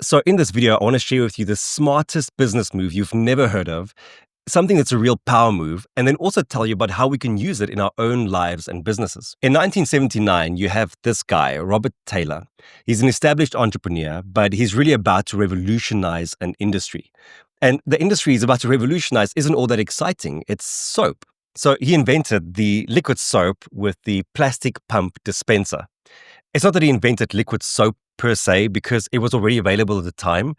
So in this video, I want to share with you the smartest business move you've never heard of, something that's a real power move, and then also tell you about how we can use it in our own lives and businesses. In 1979, you have this guy, Robert Taylor. He's an established entrepreneur, but he's really about to revolutionize an industry. And the industry he's about to revolutionize isn't all that exciting. It's soap. So he invented the liquid soap with the plastic pump dispenser. It's not that he invented liquid soap per se, because it was already available at the time.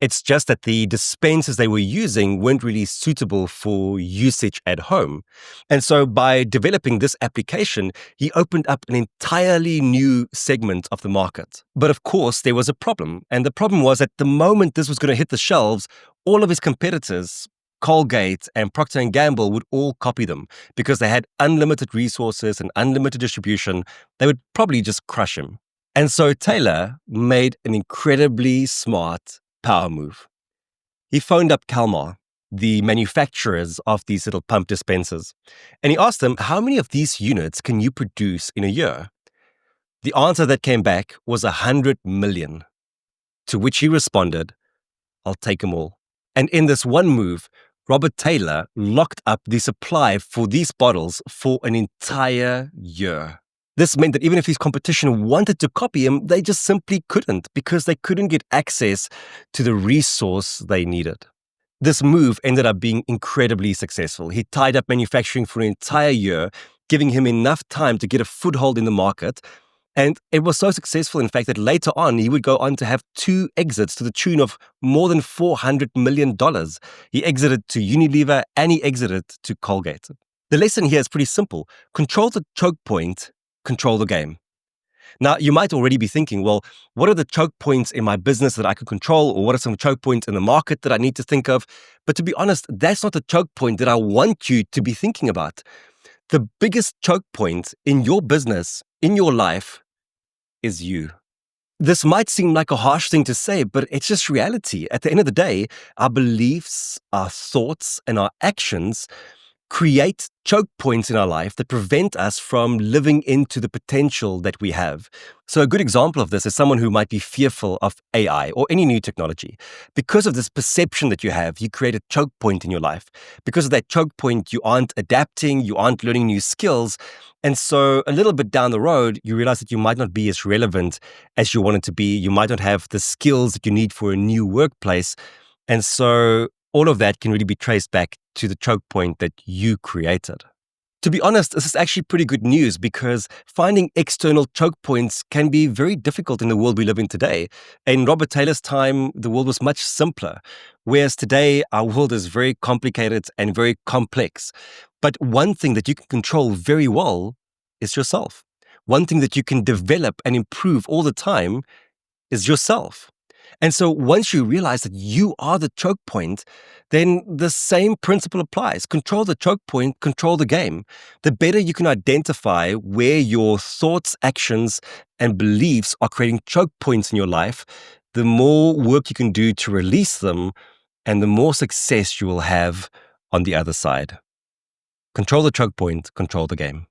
It's just that the dispensers they were using weren't really suitable for usage at home. And so by developing this application, he opened up an entirely new segment of the market. But of course, there was a problem. And the problem was that the moment this was going to hit the shelves, all of his competitors, Colgate and Procter & Gamble, would all copy them because they had unlimited resources and unlimited distribution. They would probably just crush him. And so Taylor made an incredibly smart power move. He phoned up Calmar, the manufacturers of these little pump dispensers, and he asked them, how many of these units can you produce in a year? The answer that came back was 100 million, to which he responded, I'll take them all. And in this one move, Robert Taylor locked up the supply for these bottles for an entire year. This meant that even if his competition wanted to copy him, they just simply couldn't because they couldn't get access to the resource they needed. This move ended up being incredibly successful. He tied up manufacturing for an entire year, giving him enough time to get a foothold in the market. And it was so successful, in fact, that later on, he would go on to have 2 exits to the tune of more than $400 million. He exited to Unilever and he exited to Colgate. The lesson here is pretty simple. Control the choke point, control the game. Now, you might already be thinking, well, what are the choke points in my business that I could control? Or what are some choke points in the market that I need to think of? But to be honest, that's not the choke point that I want you to be thinking about. The biggest choke point in your business, in your life, is you. This might seem like a harsh thing to say, but it's just reality. At the end of the day, our beliefs, our thoughts, and our actions create choke points in our life that prevent us from living into the potential that we have. So a good example of this is someone who might be fearful of AI or any new technology. Because of this perception that you have, you create a choke point in your life. Because of that choke point, you aren't adapting, you aren't learning new skills. And so a little bit down the road, you realize that you might not be as relevant as you wanted to be. You might not have the skills that you need for a new workplace. And so all of that can really be traced back to the choke point that you created. To be honest, this is actually pretty good news because finding external choke points can be very difficult in the world we live in today. In Robert Taylor's time, the world was much simpler, whereas today our world is very complicated and very complex. But one thing that you can control very well is yourself. One thing that you can develop and improve all the time is yourself. And so once you realize that you are the choke point, then the same principle applies. Control the choke point, control the game. The better you can identify where your thoughts, actions, and beliefs are creating choke points in your life, the more work you can do to release them, and the more success you will have on the other side. Control the choke point, control the game.